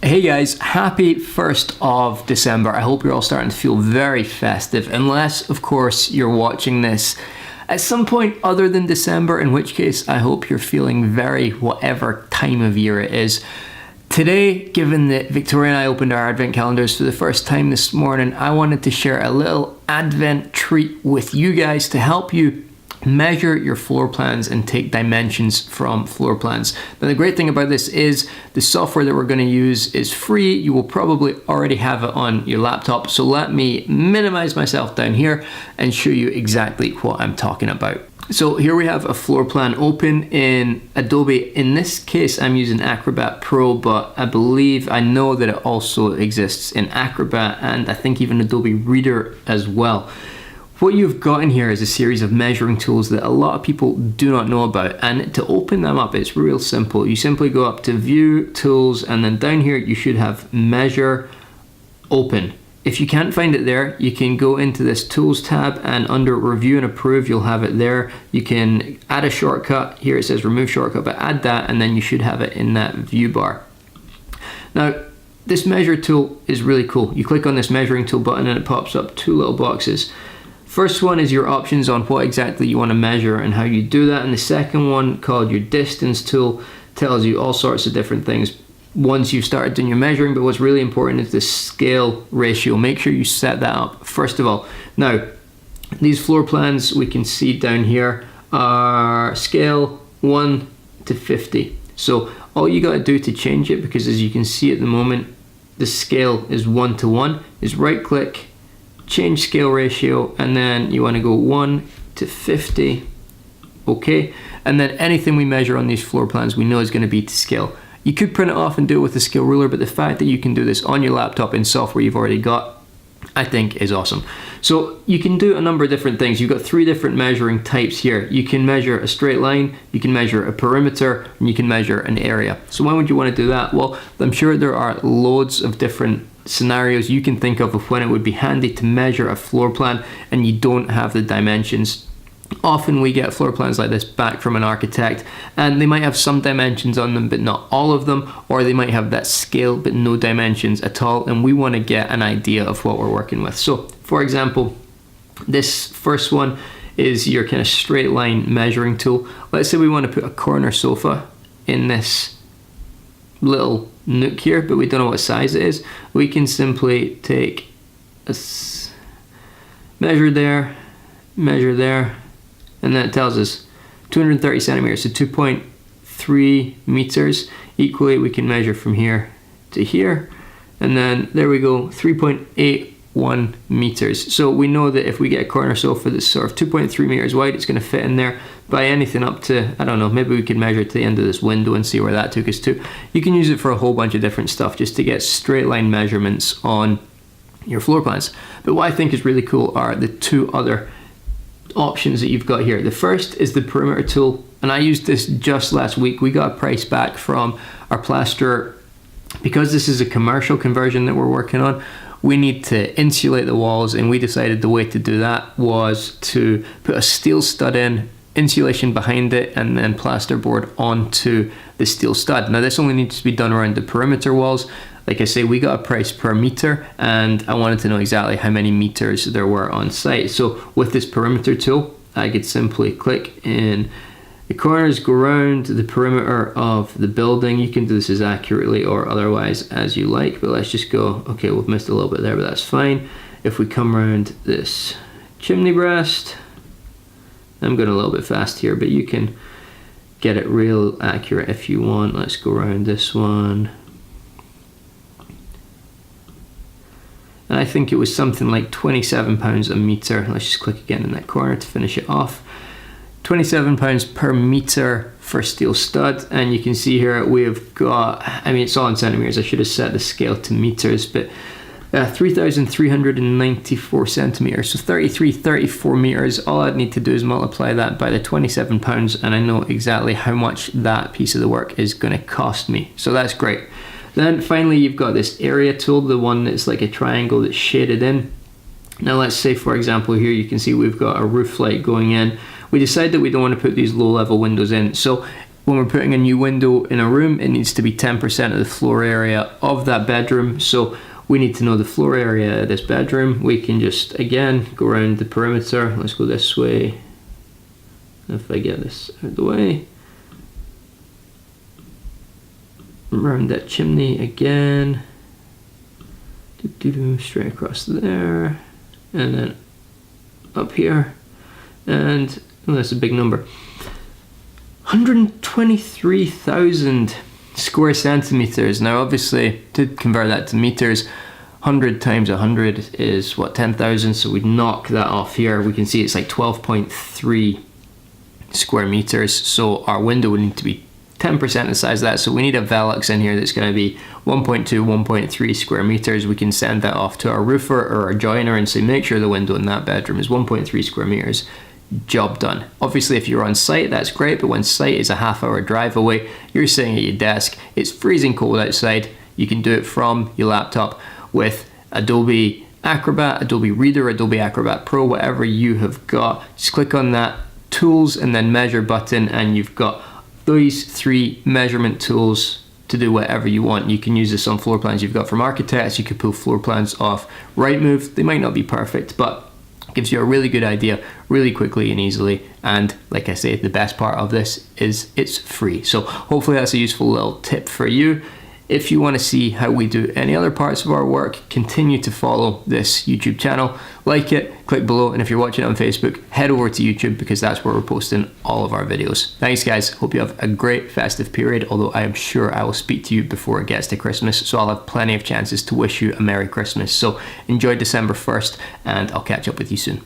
Hey guys, happy 1st of December. I hope you're all starting to feel very festive, unless of course you're watching this at some point other than December, in which case I hope you're feeling very whatever time of year it is. Today, given that Victoria and I opened our advent calendars for the first time this morning, I wanted to share a little advent treat with you guys to help you measure your floor plans and take dimensions from floor plans. Now the great thing about this is the software that we're going to use is free. You will probably already have it on your laptop, so let me minimize myself down here and show you exactly what I'm talking about. So here we have a floor plan open in Adobe. In this case I'm using Acrobat Pro, but I know that it also exists in Acrobat and I think even Adobe Reader as well. What you've got in here is a series of measuring tools that a lot of people do not know about, and to open them up it's real simple. You simply go up to View, Tools, and then down here you should have Measure, Open. If you can't find it there, you can go into this Tools tab and under Review and Approve you'll have it there. You can add a shortcut. Here it says Remove Shortcut, but add that and then you should have it in that view bar. Now this Measure tool is really cool. You click on this Measuring Tool button and it pops up two little boxes. First one is your options on what exactly you want to measure and how you do that, and the second one, called your distance tool, tells you all sorts of different things once you've started doing your measuring. But what's really important is the scale ratio. Make sure you set that up first of all. Now these floor plans we can see down here are scale 1 to 50. So all you got to do to change it, because as you can see at the moment the scale is 1 to 1, is right click, change scale ratio, and then you want to go 1 to 50. Okay, and then anything we measure on these floor plans we know is going to be to scale. You could print it off and do it with a scale ruler, but the fact that you can do this on your laptop in software you've already got, I think is awesome. So you can do a number of different things. You've got three different measuring types here. You can measure a straight line, you can measure a perimeter, and you can measure an area. So why would you want to do that? Well, I'm sure there are loads of different scenarios you can think of when it would be handy to measure a floor plan and you don't have the dimensions. Often we get floor plans like this back from an architect and they might have some dimensions on them but not all of them, or they might have that scale but no dimensions at all, and we want to get an idea of what we're working with. So for example, this first one is your kind of straight line measuring tool. Let's say we want to put a corner sofa in this little nook here, but we don't know what size it is. We can simply take a measure there, and then it tells us 230 centimeters, so 2.3 meters. Equally, we can measure from here to here, and then there we go, 3.81 meters. So we know that if we get a corner sofa that's sort of 2.3 meters wide, it's going to fit in there. By anything up to, I don't know, maybe we could measure to the end of this window and see where that took us to. You can use it for a whole bunch of different stuff just to get straight line measurements on your floor plans. But what I think is really cool are the two other options that you've got here. The first is the perimeter tool, and I used this just last week. We got a price back from our plasterer. Because this is a commercial conversion that we're working on, we need to insulate the walls, and we decided the way to do that was to put a steel stud in, insulation behind it, and then plasterboard onto the steel stud. Now this only needs to be done around the perimeter walls. Like I say, we got a price per meter and I wanted to know exactly how many meters there were on site. So with this perimeter tool, I could simply click in the corners, go around the perimeter of the building. You can do this as accurately or otherwise as you like, but let's just go, okay, we've missed a little bit there, but that's fine. If we come around this chimney breast, I'm going a little bit fast here, but you can get it real accurate if you want. Let's go around this one. And I think it was something like £27 a meter. Let's just click again in that corner to finish it off. £27 per meter for steel stud, and you can see here we've got, I mean it's all in centimeters, I should have set the scale to meters, but 3,394 centimeters, so 34 meters. All I'd need to do is multiply that by the £27 and I know exactly how much that piece of the work is going to cost me, so that's great. Then finally you've got this area tool, the one that's like a triangle that's shaded in. Now let's say for example here you can see we've got a roof light going in. We decide that we don't want to put these low level windows in, so when we're putting a new window in a room, it needs to be 10% of the floor area of that bedroom. So we need to know the floor area of this bedroom. We can just, again, go around the perimeter. Let's go this way. If I get this out of the way. Around that chimney again. Straight across there. And then up here. And oh, that's a big number. 123,000 square centimeters. Now obviously to convert that to meters, 100 times 100 is what, 10,000, so we'd knock that off here. We can see it's like 12.3 square meters, so our window would need to be 10% the size of that. So we need a Velux in here that's going to be 1.2, 1.3 square meters. We can send that off to our roofer or our joiner and say, make sure the window in that bedroom is 1.3 square meters. Job done. Obviously, if you're on site, that's great, but when site is a half-hour drive away, you're sitting at your desk, it's freezing cold outside, you can do it from your laptop with Adobe Acrobat, Adobe Reader, Adobe Acrobat Pro, whatever you have got. Just click on that tools and then measure button, and you've got these 3 measurement tools to do whatever you want. You can use this on floor plans you've got from architects. You could pull floor plans off Rightmove. They might not be perfect, but gives you a really good idea really quickly and easily. And like I say, the best part of this is it's free. So hopefully that's a useful little tip for you. If you want to see how we do any other parts of our work, continue to follow this YouTube channel, like it, click below, and if you're watching it on Facebook, head over to YouTube because that's where we're posting all of our videos. Thanks guys, hope you have a great festive period, although I am sure I will speak to you before it gets to Christmas, so I'll have plenty of chances to wish you a Merry Christmas. So enjoy December 1st, and I'll catch up with you soon.